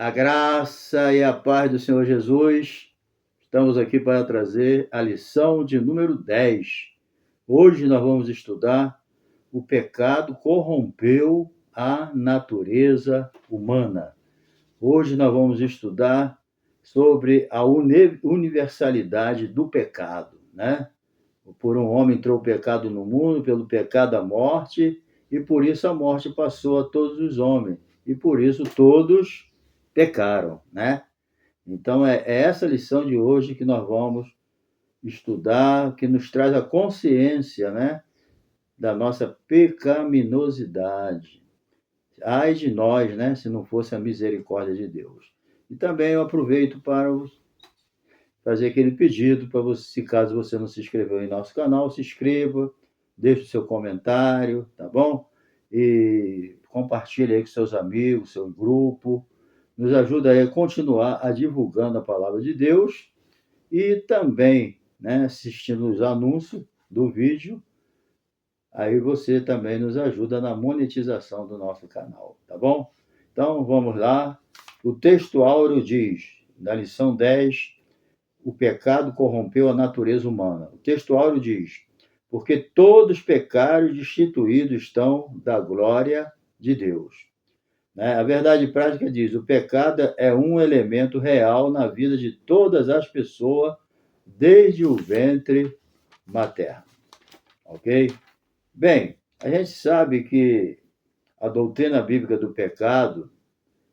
A graça e a paz do Senhor Jesus. Estamos aqui para trazer a lição de número 10. Hoje nós vamos estudar o pecado corrompeu a natureza humana. Hoje nós vamos estudar sobre a universalidade do pecado, né? Por um homem entrou o pecado no mundo, pelo pecado a morte, e por isso a morte passou a todos os homens. E por isso todos pecaram, né? Então é essa lição de hoje que nós vamos estudar, que nos traz a consciência, né, da nossa pecaminosidade. Ai de nós, né, se não fosse a misericórdia de Deus. E também eu aproveito para fazer aquele pedido para você, se caso você não se inscreveu em nosso canal, se inscreva, deixe o seu comentário, tá bom? E compartilhe aí com seus amigos, seu grupo. Nos ajuda aí a continuar a divulgando a palavra de Deus e também, né, assistindo os anúncios do vídeo. Aí você também nos ajuda na monetização do nosso canal, tá bom? Então vamos lá. O texto áureo diz, na lição 10, o pecado corrompeu a natureza humana. O texto áureo diz, porque todos pecaram e destituídos estão da glória de Deus. A verdade prática diz, o pecado é um elemento real na vida de todas as pessoas, desde o ventre materno. Ok? Bem, a gente sabe que a doutrina bíblica do pecado,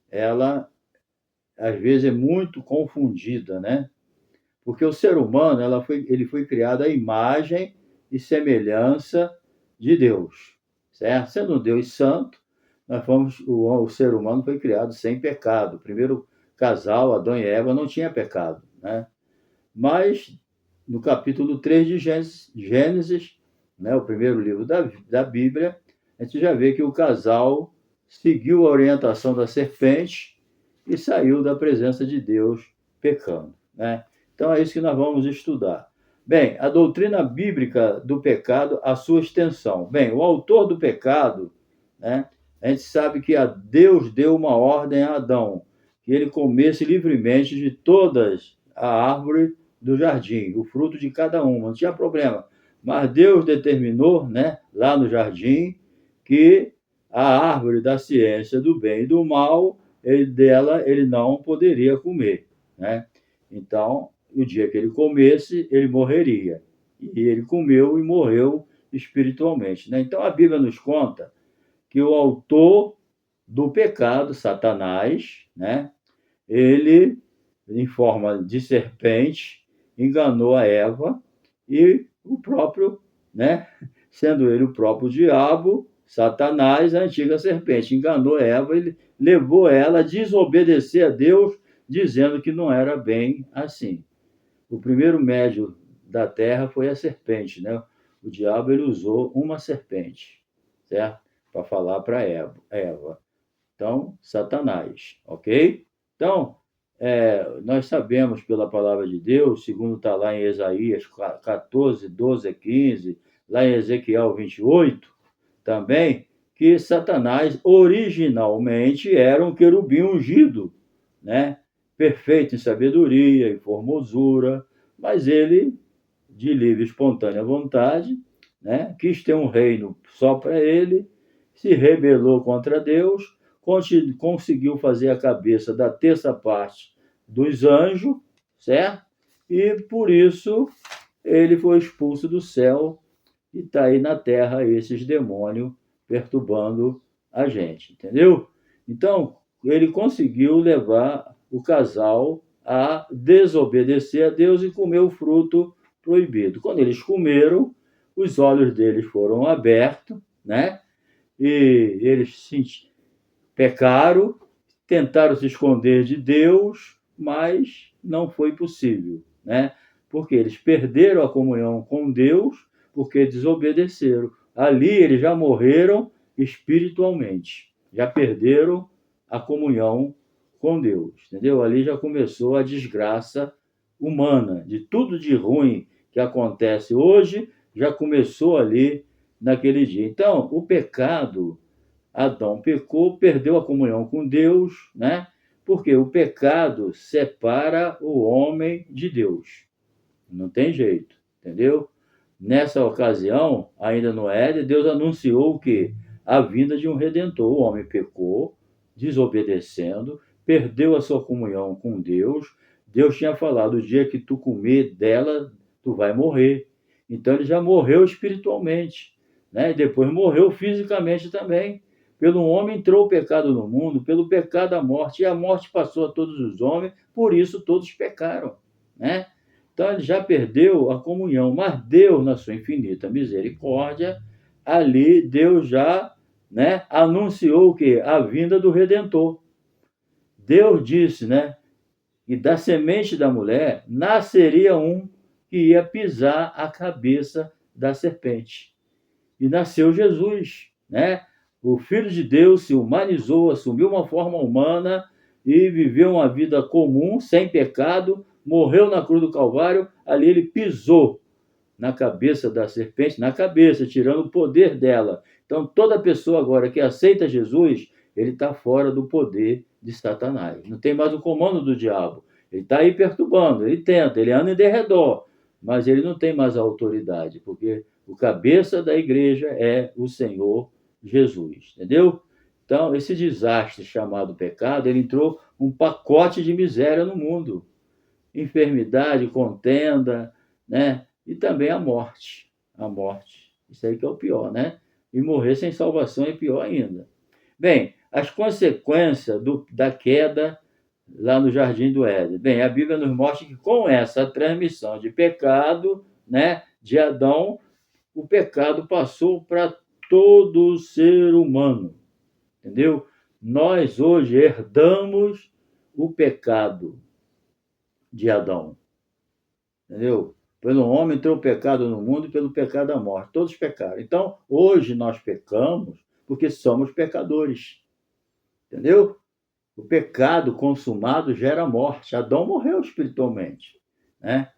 ela, às vezes, é muito confundida, né? Porque o ser humano, ele foi criado à imagem e semelhança de Deus, certo? Sendo um Deus santo, o ser humano foi criado sem pecado. O primeiro casal, Adão e Eva, não tinha pecado, né? Mas, no capítulo 3 de Gênesis, né, o primeiro livro da Bíblia, a gente já vê que o casal seguiu a orientação da serpente e saiu da presença de Deus pecando, né? Então é isso que nós vamos estudar. Bem, a doutrina bíblica do pecado, a sua extensão. Bem, o autor do pecado, né, a gente sabe que Deus deu uma ordem a Adão, que ele comesse livremente de todas a árvore do jardim, o fruto de cada uma, não tinha problema. Mas Deus determinou, né, lá no jardim, que a árvore da ciência do bem e do mal, ele não poderia comer, né? Então, o dia que ele comesse, ele morreria. E ele comeu e morreu espiritualmente, né? Então, a Bíblia nos conta que o autor do pecado, Satanás, né, ele, em forma de serpente, enganou a Eva e o próprio, né, sendo ele o próprio diabo, Satanás, a antiga serpente, enganou Eva, ele levou ela a desobedecer a Deus, dizendo que não era bem assim. O primeiro médio da terra foi a serpente, né? O diabo ele usou uma serpente, certo? Para falar para Eva. Então, Satanás, ok? Então, nós sabemos pela palavra de Deus, segundo está lá em Isaías 14, 12 a 15, lá em Ezequiel 28, também, que Satanás originalmente era um querubim ungido, né? Perfeito em sabedoria e formosura, mas ele, de livre e espontânea vontade, né, quis ter um reino só para ele, se rebelou contra Deus, conseguiu fazer a cabeça da terça parte dos anjos, certo? E por isso ele foi expulso do céu e está aí na terra esses demônios perturbando a gente, entendeu? Então, ele conseguiu levar o casal a desobedecer a Deus e comer o fruto proibido. Quando eles comeram, os olhos deles foram abertos, né? E eles pecaram, tentaram se esconder de Deus, mas não foi possível, né? Porque eles perderam a comunhão com Deus, porque desobedeceram. Ali eles já morreram espiritualmente, já perderam a comunhão com Deus, entendeu? Ali já começou a desgraça humana, de tudo de ruim que acontece hoje, já começou ali naquele dia. Então, o pecado, Adão pecou, perdeu a comunhão com Deus, né? Porque o pecado separa o homem de Deus. Não tem jeito, entendeu? Nessa ocasião, ainda no Éden, Deus anunciou que a vinda de um Redentor. O homem pecou, desobedecendo, perdeu a sua comunhão com Deus. Deus tinha falado, o dia que tu comer dela, tu vai morrer. Então ele já morreu espiritualmente, né? E depois morreu fisicamente também. Pelo homem entrou o pecado no mundo, pelo pecado a morte, e a morte passou a todos os homens, por isso todos pecaram, né? Então ele já perdeu a comunhão, mas Deus, na sua infinita misericórdia, ali Deus já, né, anunciou o quê? A vinda do Redentor. Deus disse, né, que da semente da mulher nasceria um que ia pisar a cabeça da serpente. E nasceu Jesus, né? O Filho de Deus se humanizou, assumiu uma forma humana e viveu uma vida comum, sem pecado, morreu na cruz do Calvário, ali ele pisou na cabeça da serpente, na cabeça, tirando o poder dela. Então, toda pessoa agora que aceita Jesus, ele está fora do poder de Satanás. Não tem mais o comando do diabo. Ele está aí perturbando, ele tenta, ele anda em derredor, mas ele não tem mais a autoridade, porque o cabeça da igreja é o Senhor Jesus, entendeu? Então, esse desastre chamado pecado, ele entrou um pacote de miséria no mundo. Enfermidade, contenda, né? E também a morte. A morte. Isso aí que é o pior, né? E morrer sem salvação é pior ainda. Bem, as consequências da queda lá no Jardim do Éden. Bem, a Bíblia nos mostra que com essa transmissão de pecado, né, de Adão, o pecado passou para todo o ser humano, entendeu? Nós hoje herdamos o pecado de Adão, entendeu? Pelo homem entrou o pecado no mundo e pelo pecado a morte. Todos pecaram. Então, hoje nós pecamos porque somos pecadores, entendeu? O pecado consumado gera morte. Adão morreu espiritualmente, né?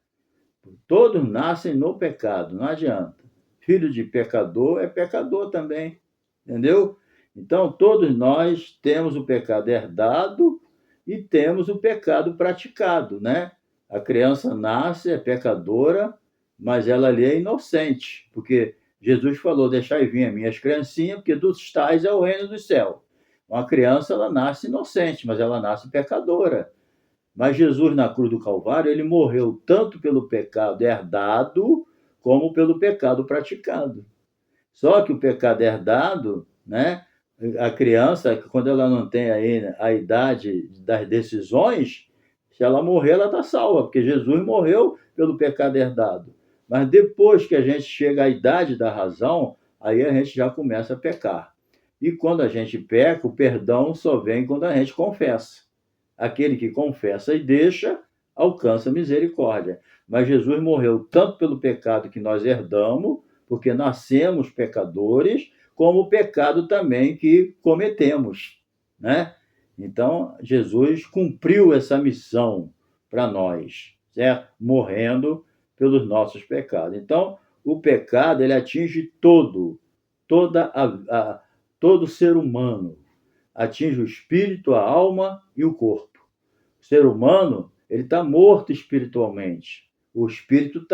Todos nascem no pecado, não adianta. Filho de pecador é pecador também, entendeu? Então, todos nós temos o pecado herdado e temos o pecado praticado, né? A criança nasce, é pecadora, mas ela ali é inocente, porque Jesus falou, deixai vir as minhas criancinhas, porque dos tais é o reino do céu. Uma criança, ela nasce inocente, mas ela nasce pecadora. Mas Jesus, na cruz do Calvário, ele morreu tanto pelo pecado herdado, como pelo pecado praticado. Só que o pecado herdado, né? A criança, quando ela não tem aí a idade das decisões, se ela morrer, ela está salva, porque Jesus morreu pelo pecado herdado. Mas depois que a gente chega à idade da razão, aí a gente já começa a pecar. E quando a gente peca, o perdão só vem quando a gente confessa. Aquele que confessa e deixa, alcança misericórdia. Mas Jesus morreu tanto pelo pecado que nós herdamos, porque nascemos pecadores, como o pecado também que cometemos, né? Então, Jesus cumpriu essa missão para nós, certo? Morrendo pelos nossos pecados. Então, o pecado, ele atinge todo ser humano. Atinge o espírito, a alma e o corpo. O ser humano, ele está morto espiritualmente. O espírito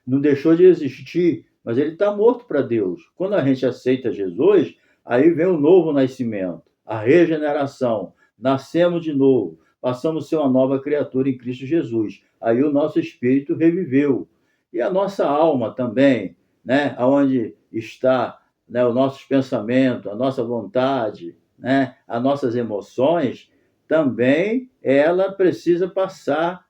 não deixou de existir, mas ele está morto para Deus. Quando a gente aceita Jesus, aí vem o novo nascimento, a regeneração. Nascemos de novo, passamos a ser uma nova criatura em Cristo Jesus. Aí o nosso espírito reviveu. E a nossa alma também, né? Onde está, né, os nossos pensamentos, a nossa vontade, né, as nossas emoções, também ela precisa passar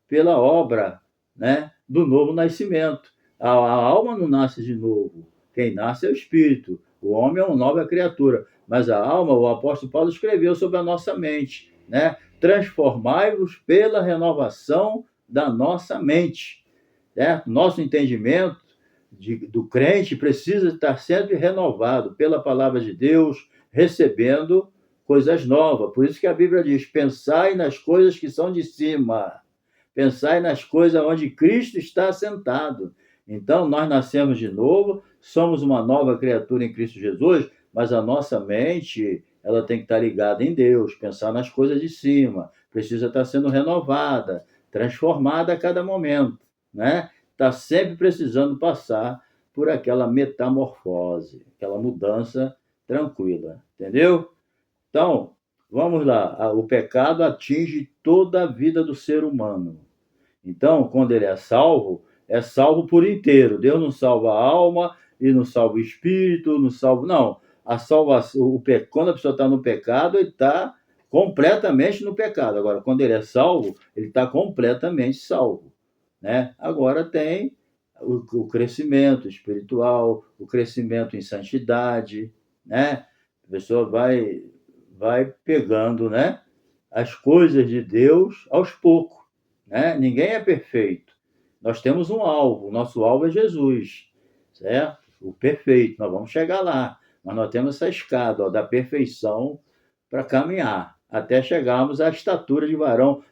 pela obra, né, do novo nascimento. A alma não nasce de novo. Quem nasce é o espírito. O homem é uma nova criatura. Mas a alma, o apóstolo Paulo escreveu sobre a nossa mente, né? Transformai-vos pela renovação da nossa mente, certo? Nosso entendimento do crente precisa estar sempre renovado pela palavra de Deus, recebendo coisas novas. Por isso que a Bíblia diz, pensai nas coisas que são de cima. Pensai nas coisas onde Cristo está assentado. Então, nós nascemos de novo, somos uma nova criatura em Cristo Jesus, mas a nossa mente, ela tem que estar ligada em Deus, pensar nas coisas de cima, precisa estar sendo renovada, transformada a cada momento, né? Está sempre precisando passar por aquela metamorfose, aquela mudança tranquila, entendeu? Então, vamos lá, o pecado atinge toda a vida do ser humano. Então, quando ele é salvo por inteiro. Deus não salva a alma e não salva o espírito, não salva. Não. A salvação, quando a pessoa está no pecado, ele está completamente no pecado. Agora, quando ele é salvo, ele está completamente salvo. Né? Agora tem o crescimento espiritual, o crescimento em santidade, né? A pessoa vai pegando, né, as coisas de Deus aos poucos, né? Ninguém é perfeito. Nós temos um alvo, o nosso alvo é Jesus, certo? O perfeito, nós vamos chegar lá, mas nós temos essa escada, ó, da perfeição para caminhar, até chegarmos à estatura de varão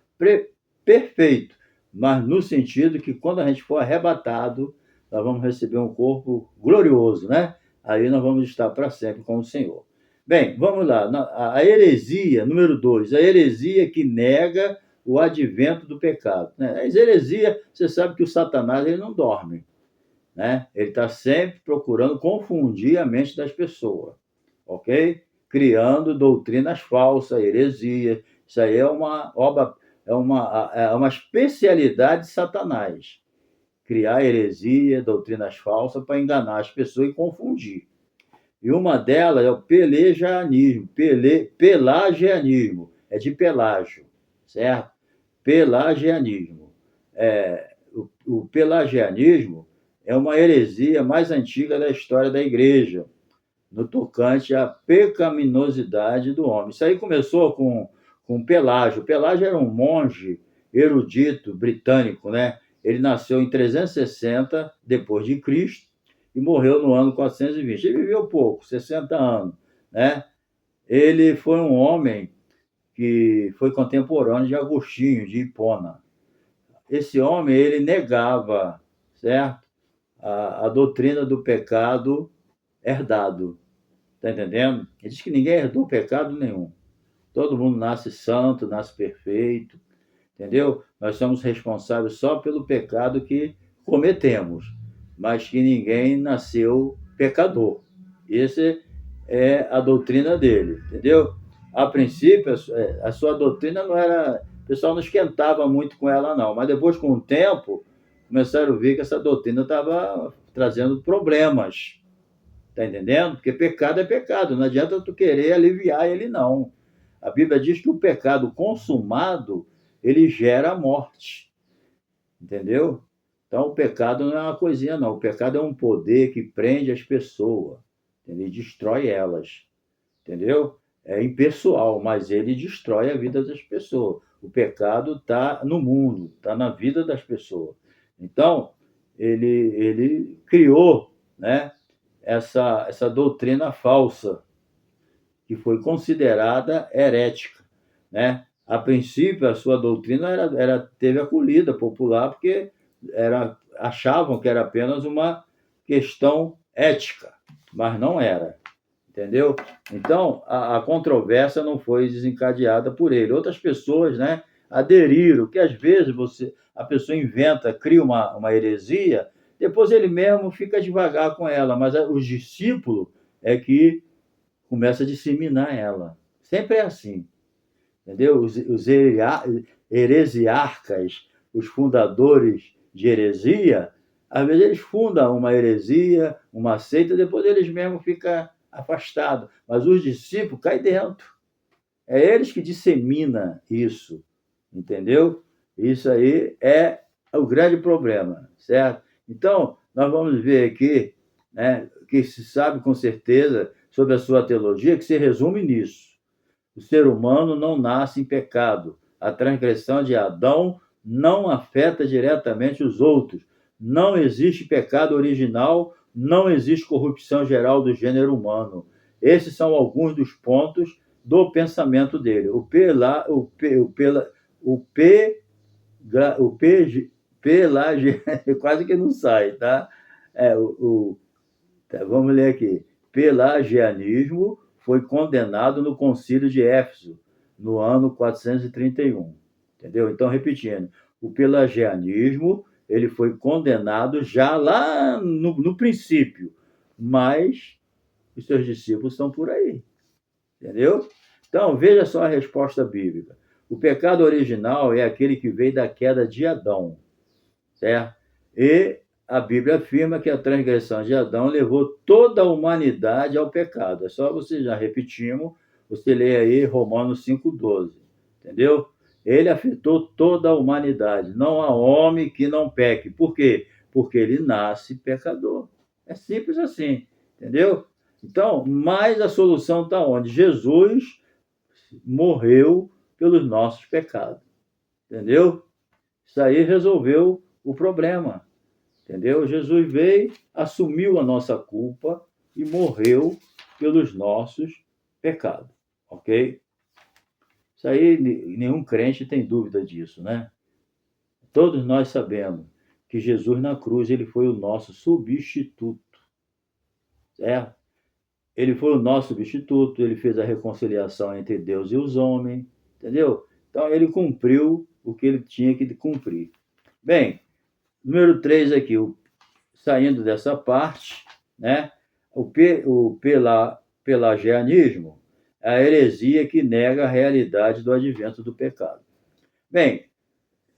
perfeito, mas no sentido que quando a gente for arrebatado, nós vamos receber um corpo glorioso, né? Aí nós vamos estar para sempre com o Senhor. Bem, vamos lá. A heresia, número 2, a heresia que nega o advento do pecado. A heresia, você sabe que o Satanás ele não dorme. Né? Ele está sempre procurando confundir a mente das pessoas, ok? Criando doutrinas falsas, heresia. Isso aí é uma obra, é uma especialidade de Satanás. Criar heresia, doutrinas falsas para enganar as pessoas e confundir. E uma delas é o pelagianismo, pelagianismo, é de Pelágio, certo? Pelagianismo. O pelagianismo é uma heresia mais antiga da história da igreja, no tocante à pecaminosidade do homem. Isso aí começou com Pelágio. Pelágio era um monge erudito britânico, né? Ele nasceu em 360 depois de Cristo e morreu no ano 420. Ele viveu pouco, 60 anos, né? Ele foi um homem que foi contemporâneo de Agostinho, de Hipona. Esse homem, ele negava, certo? A doutrina do pecado herdado. Está entendendo? Ele diz que ninguém herdou pecado nenhum. Todo mundo nasce santo, nasce perfeito, entendeu? Nós somos responsáveis só pelo pecado que cometemos, mas que ninguém nasceu pecador. Essa é a doutrina dele, entendeu? A princípio, a sua doutrina não era... O pessoal não esquentava muito com ela, não. Mas depois, com o tempo, começaram a ver que essa doutrina estava trazendo problemas. Está entendendo? Porque pecado é pecado. Não adianta tu querer aliviar ele, não. A Bíblia diz que o pecado consumado, ele gera a morte. Entendeu? Então, o pecado não é uma coisinha, não. O pecado é um poder que prende as pessoas. Entendeu? E destrói elas. Entendeu? É impessoal, mas ele destrói a vida das pessoas. O pecado está no mundo, está na vida das pessoas. Então, ele criou, né, essa doutrina falsa, que foi considerada herética. Né? A princípio, a sua doutrina teve acolhida popular, porque achavam que era apenas uma questão ética, mas não era. Entendeu? Então, a controvérsia não foi desencadeada por ele. Outras pessoas, né, aderiram, que às vezes a pessoa inventa, cria uma heresia, depois ele mesmo fica devagar com ela, mas os discípulos é que começa a disseminar ela. Sempre é assim. Entendeu? Os heresiarcas, os fundadores de heresia, às vezes eles fundam uma heresia, uma seita, depois eles mesmos ficam afastados. Mas os discípulos caem dentro. É eles que disseminam isso. Entendeu? Isso aí é o grande problema, certo? Então, nós vamos ver aqui, né, que se sabe com certeza sobre a sua teologia, que se resume nisso. O ser humano não nasce em pecado. A transgressão de Adão não afeta diretamente os outros. Não existe pecado original, não existe corrupção geral do gênero humano. Esses são alguns dos pontos do pensamento dele. Quase que não sai, tá? Vamos ler aqui. Pelagianismo foi condenado no Concílio de Éfeso, no ano 431. Entendeu? Então, repetindo, o pelagianismo ele foi condenado já lá no princípio, mas os seus discípulos estão por aí. Entendeu? Então, veja só a resposta bíblica. O pecado original é aquele que veio da queda de Adão, certo? E a Bíblia afirma que a transgressão de Adão levou toda a humanidade ao pecado. É só você, já repetimos, você lê aí Romanos 5,12. Entendeu? Ele afetou toda a humanidade. Não há homem que não peque. Por quê? Porque ele nasce pecador. É simples assim. Entendeu? Então, mas a solução está onde? Jesus morreu pelos nossos pecados. Entendeu? Isso aí resolveu o problema. Entendeu? Jesus veio, assumiu a nossa culpa e morreu pelos nossos pecados. Ok? Isso aí, nenhum crente tem dúvida disso, né? Todos nós sabemos que Jesus na cruz ele foi o nosso substituto. Certo? Ele foi o nosso substituto, ele fez a reconciliação entre Deus e os homens, entendeu? Então ele cumpriu o que ele tinha que cumprir. Bem, número 3 aqui, saindo dessa parte, né? O pelagianismo, a heresia que nega a realidade do advento do pecado. Bem,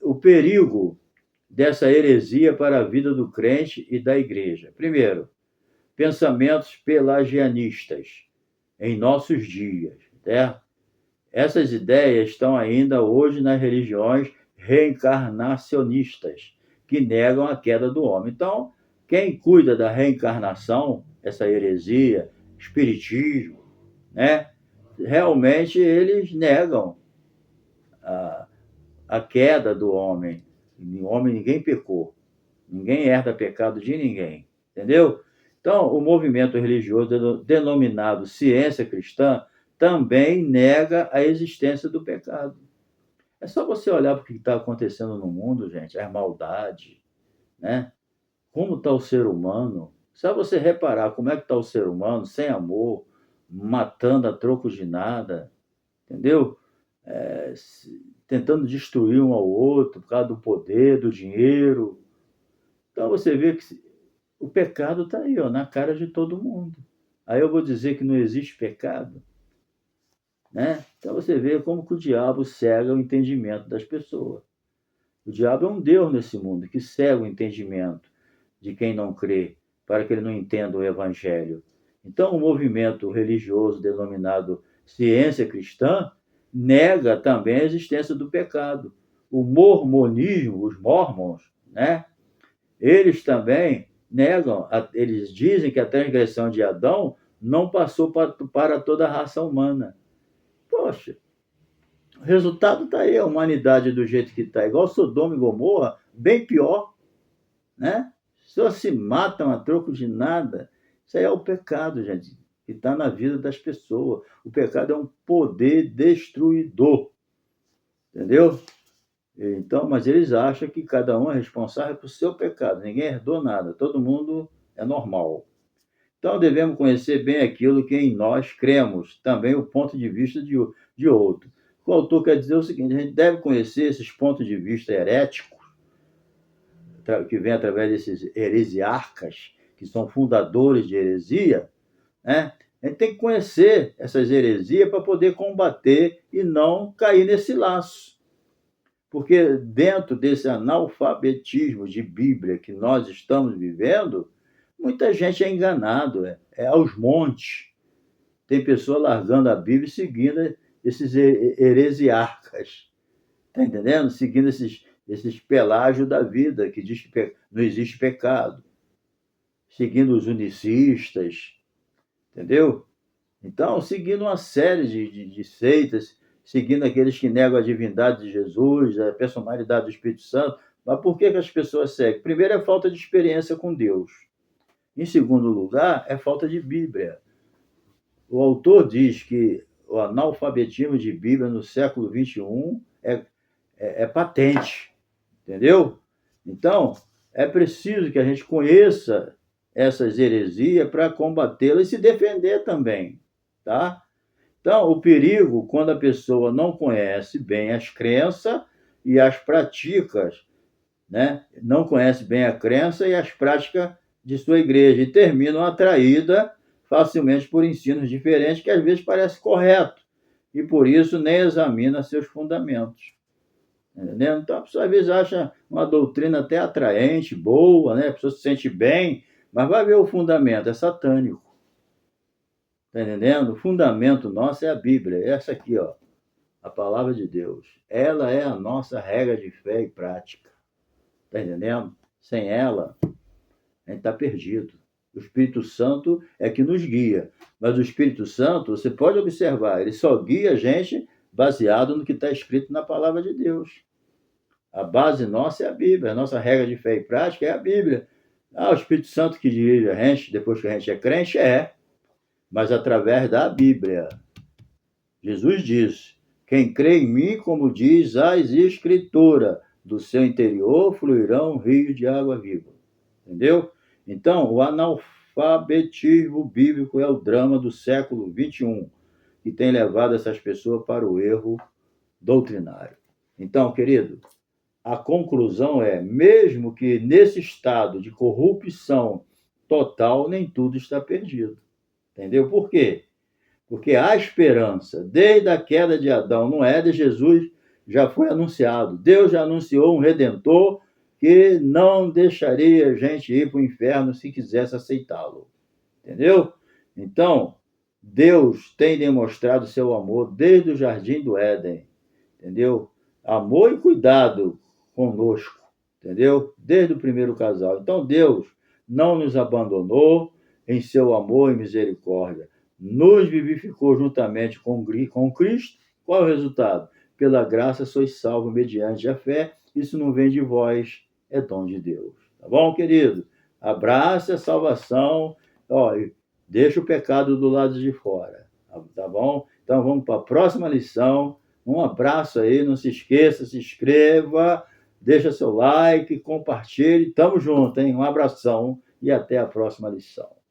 o perigo dessa heresia para a vida do crente e da igreja. Primeiro, pensamentos pelagianistas em nossos dias, certo? Essas ideias estão ainda hoje nas religiões reencarnacionistas, que negam a queda do homem. Então, quem cuida da reencarnação, essa heresia, espiritismo, né? Realmente eles negam a queda do homem. O homem, ninguém pecou. Ninguém herda pecado de ninguém. Entendeu? Então, o movimento religioso denominado ciência cristã também nega a existência do pecado. É só você olhar para o que está acontecendo no mundo, gente, a maldade, né? Como está o ser humano. Só você reparar como é que está o ser humano, sem amor, matando a troco de nada, entendeu? Tentando destruir um ao outro por causa do poder, do dinheiro. Então você vê que o pecado está aí, ó, na cara de todo mundo. Aí eu vou dizer que não existe pecado, né? Então você vê como que o diabo cega o entendimento das pessoas. O diabo é um Deus nesse mundo que cega o entendimento de quem não crê, para que ele não entenda o evangelho. Então o movimento religioso denominado ciência cristã nega também a existência do pecado. O mormonismo, os mormons, né? Eles também negam, eles dizem que a transgressão de Adão não passou para toda a raça humana. Poxa, o resultado está aí, a humanidade do jeito que está, igual Sodoma e Gomorra, bem pior, né? Só se matam a troco de nada. Isso aí é o pecado, gente, que está na vida das pessoas. O pecado é um poder destruidor, entendeu? Então, mas eles acham que cada um é responsável por seu pecado. Ninguém herdou nada, todo mundo é normal. Então, devemos conhecer bem aquilo que em nós cremos, também o ponto de vista de outro. O autor quer dizer o seguinte: a gente deve conhecer esses pontos de vista heréticos, que vêm através desses heresiarcas, que são fundadores de heresia, né? A gente tem que conhecer essas heresias para poder combater e não cair nesse laço. Porque dentro desse analfabetismo de Bíblia que nós estamos vivendo, muita gente é enganado, é aos montes. Tem pessoa largando a Bíblia e seguindo esses heresiarcas, tá entendendo? Seguindo esses pelágios da vida, que diz que não existe pecado. Seguindo os unicistas, entendeu? Então, seguindo uma série de seitas, seguindo aqueles que negam a divindade de Jesus, a personalidade do Espírito Santo. Mas por que as pessoas seguem? Primeiro, é falta de experiência com Deus. Em segundo lugar, é falta de Bíblia. O autor diz que o analfabetismo de Bíblia no século XXI é patente, entendeu? Então, é preciso que a gente conheça essas heresias para combatê-las e se defender também, tá? Então, o perigo, quando a pessoa não conhece bem as crenças e as práticas, né? Não conhece bem a crença e as práticas de sua igreja e terminam atraída facilmente por ensinos diferentes que às vezes parece correto e por isso nem examina seus fundamentos. Entendeu? Então a pessoa às vezes acha uma doutrina até atraente, boa, né? A pessoa se sente bem, mas vai ver o fundamento, é satânico. Está entendendo? O fundamento nosso é a Bíblia, é essa aqui, ó, a palavra de Deus. Ela é a nossa regra de fé e prática. Está entendendo? Sem ela, a gente está perdido. O Espírito Santo é que nos guia. Mas o Espírito Santo, você pode observar, ele só guia a gente baseado no que está escrito na palavra de Deus. A base nossa é a Bíblia. A nossa regra de fé e prática é a Bíblia. O Espírito Santo que dirige a gente, depois que a gente é crente, mas através da Bíblia. Jesus diz: quem crê em mim, como diz as Escrituras, do seu interior fluirão rios de água viva. Entendeu? Então, o analfabetismo bíblico é o drama do século XXI, que tem levado essas pessoas para o erro doutrinário. Então, querido, a conclusão é, mesmo que nesse estado de corrupção total, nem tudo está perdido. Entendeu? Por quê? Porque há esperança. Desde a queda de Adão, não é de Jesus, já foi anunciado. Deus já anunciou um Redentor que não deixaria a gente ir para o inferno se quisesse aceitá-lo. Entendeu? Então, Deus tem demonstrado seu amor desde o Jardim do Éden. Entendeu? Amor e cuidado conosco. Entendeu? Desde o primeiro casal. Então, Deus não nos abandonou em seu amor e misericórdia. Nos vivificou juntamente com Cristo. Qual é o resultado? Pela graça sois salvos mediante a fé. Isso não vem de vós, é dom de Deus. Tá bom, querido? Abraça a salvação. Deixa o pecado do lado de fora. Tá bom? Então vamos para a próxima lição. Um abraço aí. Não se esqueça, se inscreva, deixa seu like, compartilhe. Tamo junto, hein? Um abração e até a próxima lição.